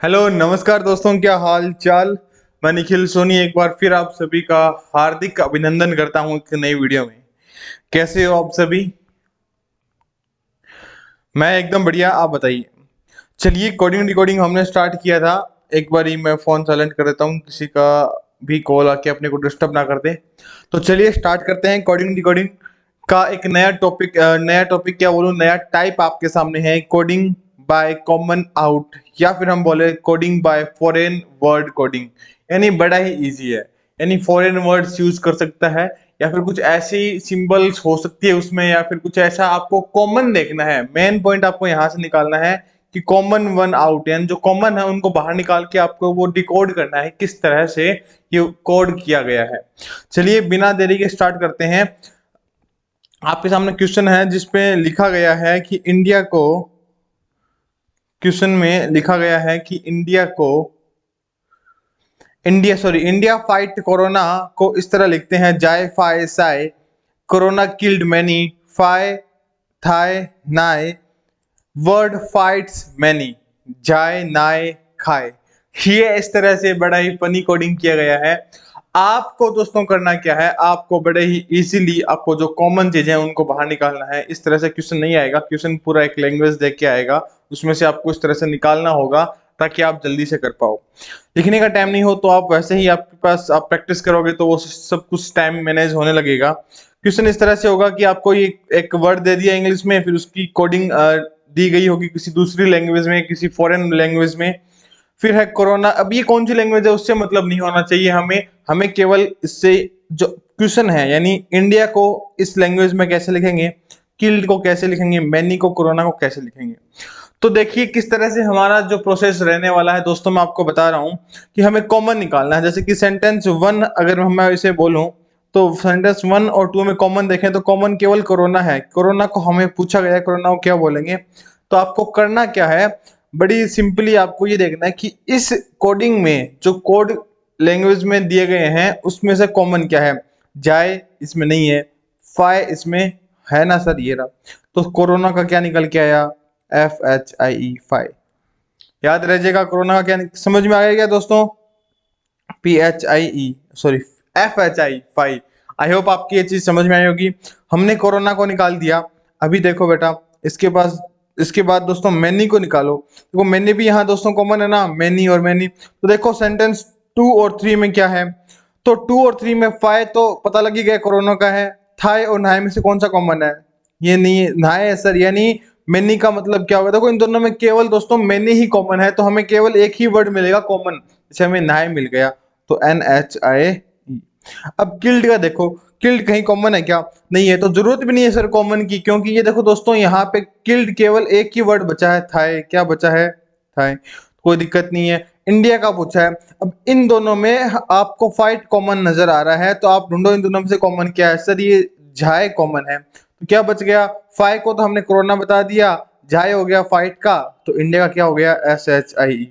Hello नमस्कार दोस्तों, क्या हाल चाल। मैं निखिल सोनी एक बार फिर आप सभी का हार्दिक अभिनंदन करता हूं एक नई वीडियो में। कैसे हो आप सभी? मैं एकदम बढ़िया, आप बताइए। चलिए, कोडिंग डिकोडिंग हमने स्टार्ट किया था। एक बार ही मैं फ़ोन साइलेंट कर देता हूँ, किसी का भी कॉल आके अपने को डिस्टर्ब ना कर दे। तो चलिए स्टार्ट करते हैं कोडिंग डिकोडिंग का एक नया टॉपिक क्या बोलूँ, नया टाइप आपके सामने है। कोडिंग बाय कॉमन आउट, या फिर हम बोले coding bye foreign word coding. यानी बड़ा ही इजी है, यानी फॉरेन वर्ड्स यूज कर सकता है, या फिर कुछ ऐसी सिंबल्स हो सकती है उसमें, या फिर कुछ ऐसा आपको कॉमन देखना है। मेन पॉइंट आपको यहाँ से निकालना है कि कॉमन वन आउट, यानी जो कॉमन है उनको बाहर निकाल के आपको वो डिकोड करना है किस तरह से ये कोड किया गया है। चलिए बिना देरी के स्टार्ट करते हैं। आपके सामने क्वेश्चन है जिसपे लिखा गया है कि क्वेश्चन में लिखा गया है कि इंडिया फाइट कोरोना को इस तरह लिखते हैं, जाय फाय साय, कोरोना किल्ड मैनी, फाय थाय नाय, वर्ड फाइट्स मैनी, जाय नाय खाए। ये इस तरह से बड़ा ही फनी कोडिंग किया गया है। आपको दोस्तों करना क्या है, आपको बड़े ही इजीली आपको जो कॉमन चीजें हैं उनको बाहर निकालना है। इस तरह से क्वेश्चन नहीं आएगा, क्वेश्चन पूरा एक लैंग्वेज देख के आएगा, उसमें से आपको इस तरह से निकालना होगा ताकि आप जल्दी से कर पाओ। लिखने का टाइम नहीं हो तो आप वैसे ही आपके पास आप प्रैक्टिस करोगे तो वो सब कुछ टाइम मैनेज होने लगेगा। क्वेश्चन इस तरह से होगा कि आपको ये एक वर्ड दे दिया इंग्लिश में, फिर उसकी कोडिंग दी गई होगी किसी दूसरी लैंग्वेज में, किसी फॉरेन लैंग्वेज में। फिर है कोरोना। अब ये कौन सी लैंग्वेज है उससे मतलब नहीं होना चाहिए हमें, हमें केवल इससे जो क्वेश्चन है, यानी इंडिया को इस लैंग्वेज में कैसे लिखेंगे, किल्ड को कैसे लिखेंगे, मैनी को, कोरोना को कैसे लिखेंगे। तो देखिए किस तरह से हमारा जो प्रोसेस रहने वाला है दोस्तों, मैं आपको बता रहा हूं कि हमें कॉमन निकालना है। जैसे कि सेंटेंस वन अगर मैं इसे बोलूं, तो सेंटेंस वन और टू में कॉमन देखें तो कॉमन केवल कोरोना है। कोरोना को हमें पूछा गया है कोरोना को क्या बोलेंगे। तो आपको करना क्या है, बड़ी सिंपली आपको ये देखना है कि इस कोडिंग में जो कोड लैंग्वेज में दिए गए हैं उसमें से कॉमन क्या है। जाए इसमें नहीं है, फाय इसमें है ना सर, ये रहा। तो कोरोना का क्या निकल के आया, FHIE फाइ। याद रह कोरोना का क्या समझ में आ गया क्या दोस्तों, PHIE sorry FHI phi. I hope आपकी ये चीज समझ में आई होगी। हमने कोरोना को निकाल दिया। अभी देखो बेटा, इसके बाद दोस्तों मैनी को निकालो। देखो मैनी भी यहाँ दोस्तों कॉमन है ना, मैनी और मैनी। तो देखो सेंटेंस टू और थ्री में क्या है, तो टू और थ्री में फाइ तो पता लग ही गया कोरोना का है। थाई और नाय में से कौन सा कॉमन है, ये नहीं है, नाय है सर। यानी मैनी का मतलब क्या होगा, देखो इन दोनों में केवल दोस्तों मैनी ही कॉमन है, तो हमें केवल एक ही वर्ड मिलेगा कॉमन, जैसे हमें नाय मिल गया तो NHI। अब किल्ड का देखो, किल्ड कहीं कॉमन है क्या, नहीं है, तो जरूरत भी नहीं है सर कॉमन की, क्योंकि ये देखो दोस्तों यहाँ पे किल्ड केवल एक ही वर्ड बचा है, थाई। क्या बचा है, थाई। कोई दिक्कत नहीं है। इंडिया का पूछा है। अब इन दोनों में आपको फाइट कॉमन नजर आ रहा है, तो आप ढूंढो इन दोनों में से कॉमन क्या है। सर ये झाय कॉमन है, तो क्या बच गया, फाइ को तो हमने कोरोना बता दिया, झाय हो गया फाइट का, तो इंडिया का क्या हो गया, SHIE।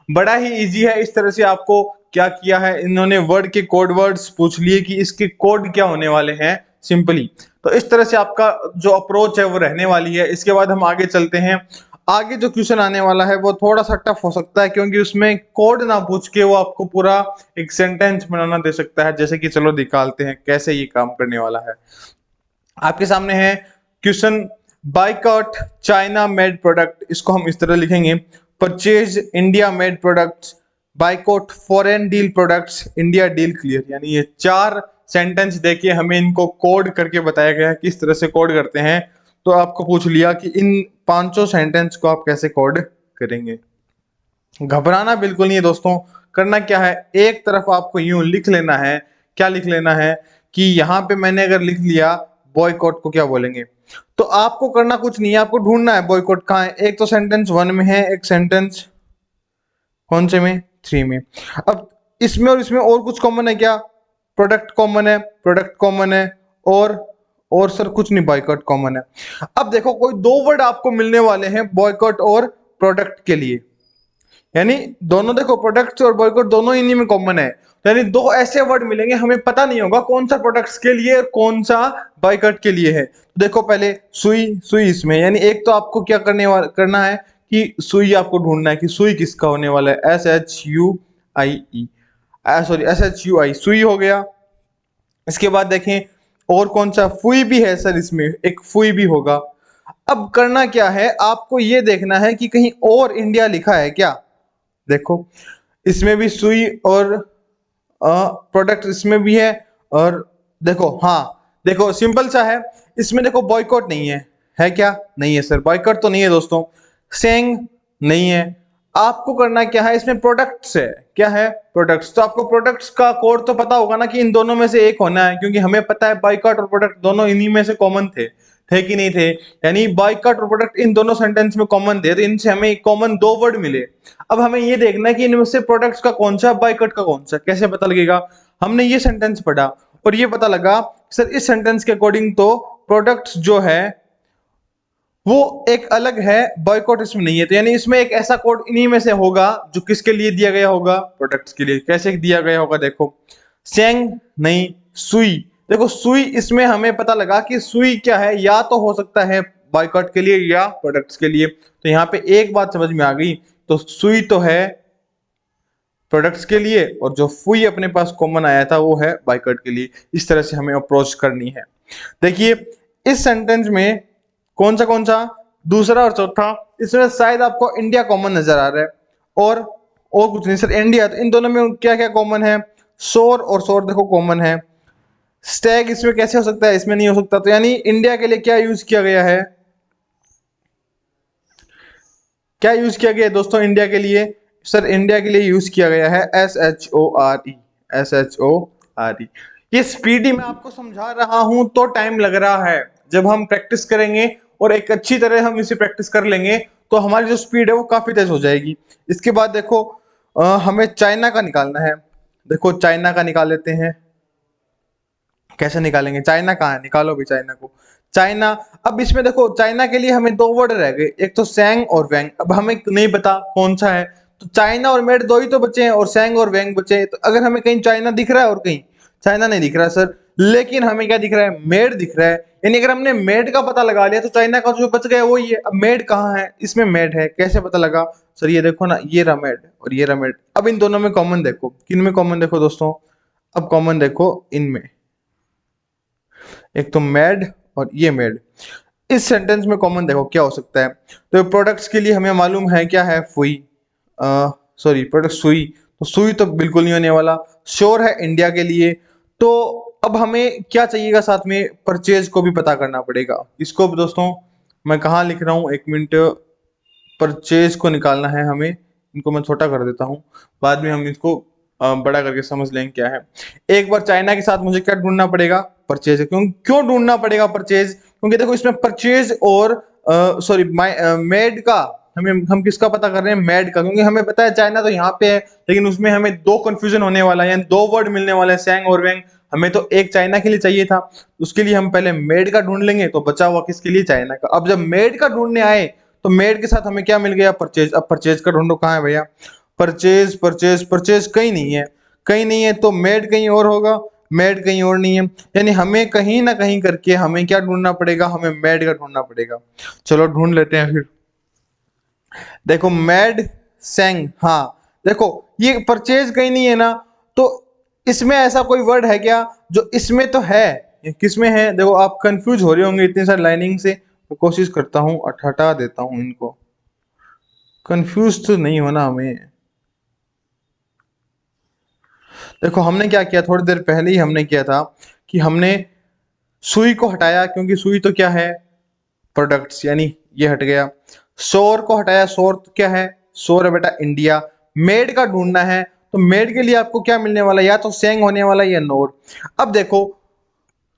बड़ा ही इजी है। इस तरह से आपको क्या किया है, इन्होंने वर्ड के कोड वर्ड्स पूछ लिए कि इसके कोड क्या होने वाले हैं सिंपली। तो इस तरह से आपका जो अप्रोच है वो रहने वाली है। इसके बाद हम आगे चलते हैं। आगे जो क्वेश्चन आने वाला है वो थोड़ा सा टफ हो सकता है, क्योंकि उसमें कोड ना पूछ के वो आपको पूरा एक सेंटेंस बनाना दे सकता है। जैसे कि चलो निकालते हैं कैसे ये काम करने वाला है। आपके सामने है question, boycott China made product, इसको हम इस तरह लिखेंगे, purchase India made products, boycott foreign deal products, India deal clear. यानी ये चार सेंटेंस देखिए, हमें इनको कोड करके बताया गया है किस तरह से कोड करते हैं। तो आपको पूछ लिया कि इन पांचों सेंटेंस को आप कैसे कोड करेंगे। घबराना बिल्कुल नहीं है दोस्तों। करना क्या है, एक तरफ आपको यूं लिख लेना है, क्या लिख लेना है कि यहाँ पे मैंने अगर लिख लिया बॉयकॉट को क्या बोलेंगे, तो आपको करना कुछ नहीं है, आपको ढूंढना है बॉयकॉट कहाँ है। एक तो सेंटेंस वन में है, एक सेंटेंस कौन से में, थ्री में। अब इसमें और इसमें और कुछ कॉमन है क्या, प्रोडक्ट कॉमन है, प्रोडक्ट कॉमन है, और सर कुछ नहीं, बॉयकॉट कॉमन है। अब देखो कोई दो वर्ड आपको मिलने वाले हैं बॉयकॉट और प्रोडक्ट के लिए, यानी दोनों देखो प्रोडक्ट्स और बॉयकॉट दोनों इन्हीं में कॉमन है। तो यानी दो ऐसे वर्ड मिलेंगे, हमें पता नहीं होगा कौन सा प्रोडक्ट्स के लिए और कौन सा बॉयकॉट के लिए है। तो देखो पहले सुई, सुई इसमें, यानी एक तो आपको क्या करना है कि सुई आपको ढूंढना है कि सुई किसका होने वाला है, SHUIE, सॉरी SHUI सुई हो गया। इसके बाद देखें और कौन सा, फुई भी है सर, इसमें एक फुई भी होगा। अब करना क्या है, आपको ये देखना है कि कहीं और इंडिया लिखा है क्या। देखो इसमें भी सुई और प्रोडक्ट इसमें भी है, और देखो हाँ देखो सिंपल सा है, इसमें देखो बॉयकॉट नहीं है क्या, नहीं है सर, बॉयकॉट तो नहीं है दोस्तों, सेंग नहीं है। आपको करना क्या है, इसमें प्रोडक्ट्स है, क्या है, प्रोडक्ट्स। तो आपको प्रोडक्ट्स का कोड तो पता होगा ना कि इन दोनों में से एक होना है, क्योंकि हमें पता है बॉयकॉट और प्रोडक्ट दोनों इन्हीं में से कॉमन थे कि नहीं थे, यानी बॉयकॉट और प्रोडक्ट इन दोनों सेंटेंस में कॉमन थे, तो इनसे हमें कॉमन दो वर्ड मिले। अब हमें ये देखना है कि इनमें से प्रोडक्ट्स का कौन सा, बॉयकॉट का कौन सा, कैसे पता लगेगा। हमने ये सेंटेंस पढ़ा और ये पता लगा सर इस सेंटेंस के अकॉर्डिंग तो प्रोडक्ट्स जो है वो एक अलग है, बॉयकॉट इसमें नहीं है, तो यानी इसमें एक ऐसा कोड इन्हीं में से होगा जो किसके लिए दिया गया होगा, प्रोडक्ट्स के लिए। कैसे दिया गया होगा, देखो सेंग नहीं, सुई। देखो सुई, इसमें हमें पता लगा कि सुई क्या है, या तो हो सकता है बॉयकॉट के लिए या प्रोडक्ट्स के लिए। तो यहाँ पे एक बात समझ में आ गई, तो सुई तो है प्रोडक्ट्स के लिए, और जो फुई अपने पास कॉमन आया था वो है बॉयकॉट के लिए। इस तरह से हमें अप्रोच करनी है। देखिए इस सेंटेंस में कौन सा दूसरा और चौथा, इसमें शायद आपको इंडिया कॉमन नजर आ रहा है, और कुछ नहीं सर, इंडिया। तो इन दोनों में क्या क्या कॉमन है, शोर और शोर देखो कॉमन है। स्टैग इसमें कैसे हो सकता है, इसमें नहीं हो सकता, तो यानी इंडिया के लिए क्या यूज किया गया है, क्या यूज किया गया है दोस्तों इंडिया के लिए, सर इंडिया के लिए यूज किया गया है SHORE, SHORE। ये स्पीडी मैं आपको समझा रहा हूं तो टाइम लग रहा है, जब हम प्रैक्टिस करेंगे और एक अच्छी तरह हम इसे प्रैक्टिस कर लेंगे तो हमारी जो स्पीड है वो काफी तेज हो जाएगी। इसके बाद देखो हमें चाइना का निकालना है। देखो चाइना का निकाल लेते हैं, कैसे निकालेंगे, चाइना कहाँ है, निकालो भी चाइना को। चाइना, अब इसमें देखो चाइना के लिए हमें दो वर्ड रह गए, एक तो सैंग और वैंग। अब हमें नहीं पता कौन सा है, तो चाइना और मेड दो ही तो बचे हैं, और सैंग और वैंग बचे हैं। तो अगर हमें कहीं चाइना दिख रहा है और कहीं चाइना नहीं दिख रहा सर, लेकिन हमें क्या दिख रहा है, मेड दिख रहा है। यानी अगर हमने मेड का पता लगा लिया तो चाइना का जो बच गया वही है। अब मेड कहाँ है, इसमें मेड है, कैसे पता लगा सर, ये देखो ना, ये रहा मेड और ये रहा मेड। अब इन दोनों में कॉमन देखो, किन में कॉमन देखो दोस्तों, अब कॉमन देखो इनमें, एक तो मैड और ये मेड। इस सेंटेंस में कॉमन देखो क्या हो सकता है, तो प्रोडक्ट्स के लिए हमें मालूम है क्या है, फुई, सॉरी प्रोडक्ट सुई, तो सुई तो बिल्कुल नहीं होने वाला। श्योर है इंडिया के लिए। तो अब हमें क्या चाहिएगा, साथ में परचेज को भी पता करना पड़ेगा। इसको भी दोस्तों मैं कहाँ लिख रहा हूँ, एक मिनट, परचेज को निकालना है हमें। इनको मैं छोटा कर देता हूँ, बाद में हम इसको बड़ा करके समझ लेंगे क्या है। एक बार चाइना के साथ मुझे क्या ढूंढना पड़ेगा, परचेज। क्यों ढूंढना पड़ेगा परचेज, क्योंकि देखो इसमें परचेज और सॉरी मेड का, हम किसका पता कर रहे हैं, मेड का, क्योंकि हमें पता है चाइना तो यहाँ पे है, लेकिन उसमें हमें दो कंफ्यूजन होने वाला है, यानी दो वर्ड मिलने वाले हैं, सैंग और वेंग। हमें तो एक चाइना के लिए चाहिए था, उसके लिए हम पहले मेड का ढूंढ लेंगे, तो बचा हुआ किसके लिए, चाइना का। अब जब मेड का ढूंढने आए तो मेड के साथ हमें क्या मिल गया, परचेज। अब परचेज का ढूंढो कहाँ है भैया, परचेज परचेज परचेज कहीं नहीं है, कहीं नहीं है, तो मेड कहीं और होगा, मेड कहीं और नहीं है। यानी हमें कहीं ना कहीं करके हमें क्या ढूंढना पड़ेगा, हमें मेड का ढूंढना पड़ेगा। चलो ढूंढ लेते हैं फिर। देखो मेड, सेंग, हाँ देखो ये परचेज कहीं नहीं है ना, तो इसमें ऐसा कोई वर्ड है क्या जो इसमें तो है, ये किसमें है। देखो आप कंफ्यूज हो रहे होंगे इतनी सारी लाइनिंग से, तो कोशिश करता हूँ हटा देता हूँ इनको, कंफ्यूज तो नहीं होना हमें। देखो हमने क्या किया, थोड़ी देर पहले ही हमने किया था कि हमने सुई को हटाया, क्योंकि सुई तो क्या है, प्रोडक्ट्स, यानी ये हट गया। शोर को हटाया, शोर तो क्या है, शोर है बेटा इंडिया। मेड का ढूंढना है, तो मेड के लिए आपको क्या मिलने वाला है, या तो सेंग होने वाला है या नोर। अब देखो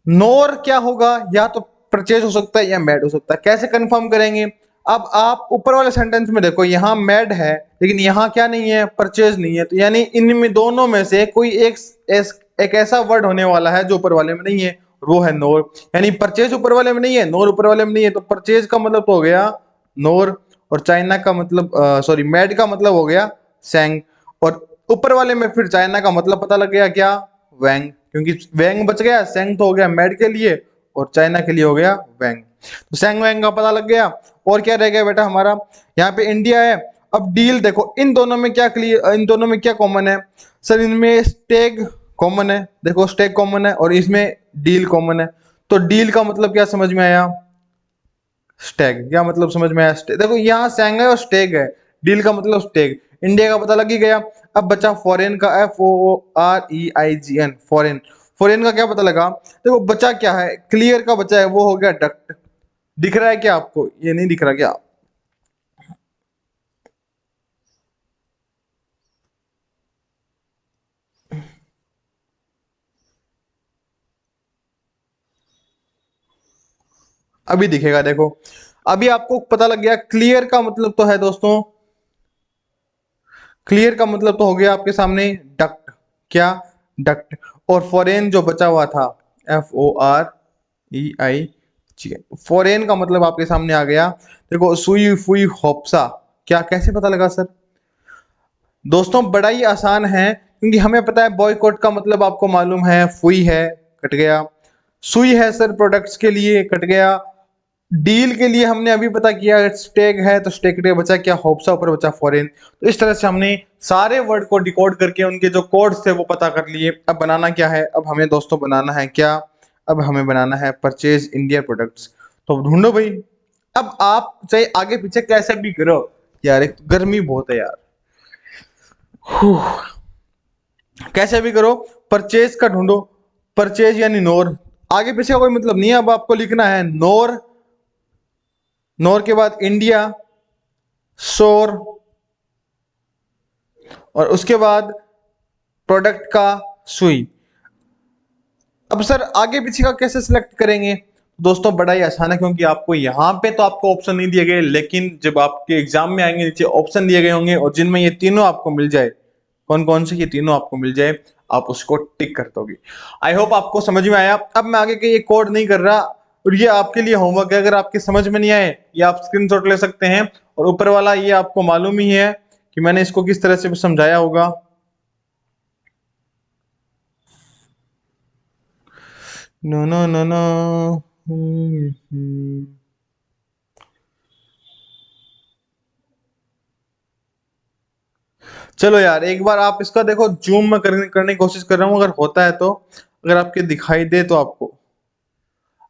नोर क्या होगा, या तो परचेज हो सकता है या मैड हो सकता है, कैसे कंफर्म करेंगे। अब आप ऊपर वाले सेंटेंस में देखो, यहाँ मैड है लेकिन यहाँ क्या नहीं है, परचेज नहीं है, तो यानी इनमें दोनों में से कोई एक ऐसा वर्ड होने वाला है जो ऊपर वाले में नहीं है, वो है नोर। यानी परचेज ऊपर वाले में नहीं है, नोर ऊपर वाले में नहीं है, तो परचेज का मतलब तो हो गया नोर, और चाइना का मतलब सॉरी मैड का मतलब हो गया सेंग, और ऊपर वाले में फिर चाइना का मतलब पता लग गया क्या, वैंग, क्योंकि वैंग बच गया, सेंग तो हो गया मैड के लिए और चाइना के लिए हो गया वैंग। तो सैंग वैंग का पता लग गया। और क्या रह गया बेटा हमारा, यहाँ पे इंडिया है। अब डील देखो, इन दोनों में क्या क्लियर, इन दोनों में क्या कॉमन है सर, इनमें स्टेग कॉमन है, देखो स्टेग कॉमन है और इसमें डील कॉमन है। तो डील का मतलब क्या समझ में आया, स्टेग, क्या मतलब समझ में आया, स्टेग। देखो यहाँ सैंग है और स्टेग है, डील का मतलब स्टेग। इंडिया का पता लग ही गया। अब बचा फॉरेन का, FOREIGN, फॉरेन। फॉरेन का क्या पता लगा, देखो बचा क्या है, क्लियर का बचा है, वो हो गया डक्ट। दिख रहा है क्या आपको, ये नहीं दिख रहा क्या, अभी दिखेगा देखो। अभी आपको पता लग गया, क्लियर का मतलब तो है दोस्तों, क्लियर का मतलब तो हो गया आपके सामने डक्ट, क्या, डक्ट। और फॉरेन जो बचा हुआ था, FOREIG, फॉरेन का मतलब आपके सामने आ गया। देखो सुई फुई होप्सा, क्या कैसे पता लगा सर, दोस्तों बड़ा ही आसान है, क्योंकि हमें पता है बॉयकॉट का मतलब आपको मालूम है, फुई है, कट गया। सुई है सर प्रोडक्ट्स के लिए, कट गया। डील के लिए हमने अभी पता किया, स्टेक है तो स्टेक के बचा क्या, होप्सा, ऊपर बचा फॉरेन। तो इस तरह से हमने सारे वर्ड को डिकोड करके उनके जो कोड्स थे वो पता कर लिए। अब बनाना क्या है, अब हमें दोस्तों बनाना है क्या, अब हमें बनाना है परचेज इंडिया प्रोडक्ट्स। तो ढूंढो भाई। अब आप चाहे आगे पीछे कैसे भी करो यार, एक तो गर्मी बहुत है यार, कैसे भी करो, परचेज का ढूंढो। परचेज यानी नोर, आगे पीछे का कोई मतलब नहीं है। अब आपको लिखना है नोर, नोर के बाद इंडिया, शोर, और उसके बाद प्रोडक्ट का सुई। अब सर आगे पीछे का कैसे सिलेक्ट करेंगे, दोस्तों बड़ा ही आसान है, क्योंकि आपको यहाँ पे तो आपको ऑप्शन नहीं दिए गए, लेकिन जब आपके एग्जाम में आएंगे नीचे ऑप्शन दिए गए होंगे, और जिनमें ये तीनों आपको मिल जाए, कौन कौन से ये तीनों आपको मिल जाए, आप उसको टिक कर दोगे। आई होप आपको समझ में आया। अब मैं आगे के ये कोड नहीं कर रहा, और ये आपके लिए होमवर्क है, अगर आपके समझ में नहीं आए ये आप स्क्रीनशॉट ले सकते हैं, और ऊपर वाला ये आपको मालूम ही है कि मैंने इसको किस तरह से समझाया होगा। No no no no. चलो यार एक बार आप इसका देखो, जूम में करने की कोशिश कर रहा हूँ, अगर होता है तो, अगर आपके दिखाई दे तो आपको,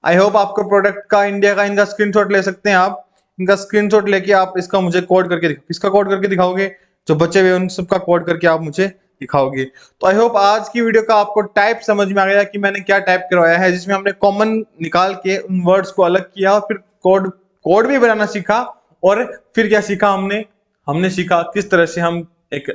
आई होप आपको प्रोडक्ट का इंडिया का इनका स्क्रीनशॉट ले सकते हैं आप। इनका स्क्रीनशॉट लेके आप इसका मुझे कोड करके दिखाओ, किसका कोड करके दिखाओगे, जो बचे हुए उन सबका कोड करके आप मुझे दिखाओगे। तो आई होप आज की वीडियो का आपको टाइप समझ में आ गया कि मैंने क्या टाइप करवाया है, जिसमें हमने कॉमन निकाल के उन वर्ड्स को अलग किया, और फिर कोड कोड भी बनाना सीखा। और फिर क्या सीखा हमने, हमने सीखा किस तरह से हम एक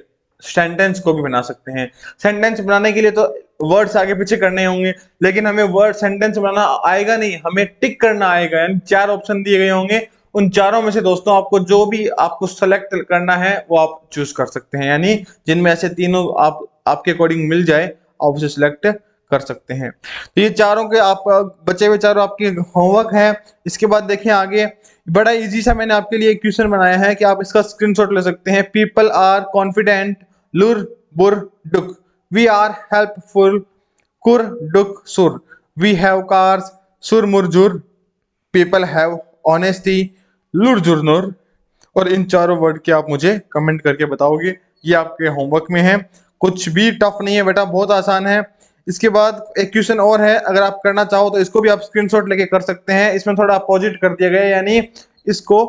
सेंटेंस को भी बना सकते हैं। सेंटेंस बनाने के लिए तो वर्ड्स आगे पीछे करने होंगे, लेकिन हमें वर्ड सेंटेंस बनाना आएगा नहीं, हमें टिक करना आएगा। यानी 4 ऑप्शन दिए गए होंगे, उन चारों में से दोस्तों आपको जो भी आपको सेलेक्ट करना है वो आप चूज कर सकते हैं, यानी जिनमें ऐसे तीनों आप आपके अकॉर्डिंग मिल जाए आप उसे सिलेक्ट कर सकते हैं। तो ये चारों के आप बचे हुए चारों आपके होमवर्क है। इसके बाद देखिए आगे, बड़ा इजी सा मैंने आपके लिए एक क्वेश्चन बनाया है कि आप इसका स्क्रीनशॉट ले सकते हैं। पीपल आर कॉन्फिडेंट, लुर बुर डुक, वी आर हेल्पफुल, कुर डुक सुर, वी हैव कार्स, सुर मुरजुर, पीपल हैव ऑनेस्टी, लुर जुरनुर। और इन चारों वर्ड के आप मुझे कमेंट करके बताओगे। ये आपके होमवर्क में है, कुछ भी टफ नहीं है बेटा, बहुत आसान है। इसके बाद एक क्वेश्चन और है, अगर आप करना चाहो तो इसको भी आप स्क्रीनशॉट लेके कर सकते हैं। इसमें थोड़ा अपोजिट कर दिया गया है, यानी इसको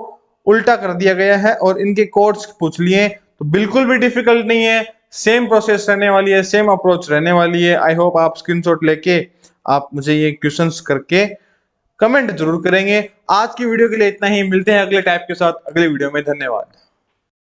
उल्टा कर दिया गया है, और इनके कोड्स पूछ लिए। तो बिल्कुल भी डिफिकल्ट नहीं है, सेम प्रोसेस रहने वाली है, सेम अप्रोच रहने वाली है। आई होप आप स्क्रीनशॉट लेके आप मुझे ये क्वेश्चंस करके कमेंट जरूर करेंगे। आज की वीडियो के लिए इतना ही, मिलते हैं अगले टाइप के साथ अगले वीडियो में। धन्यवाद।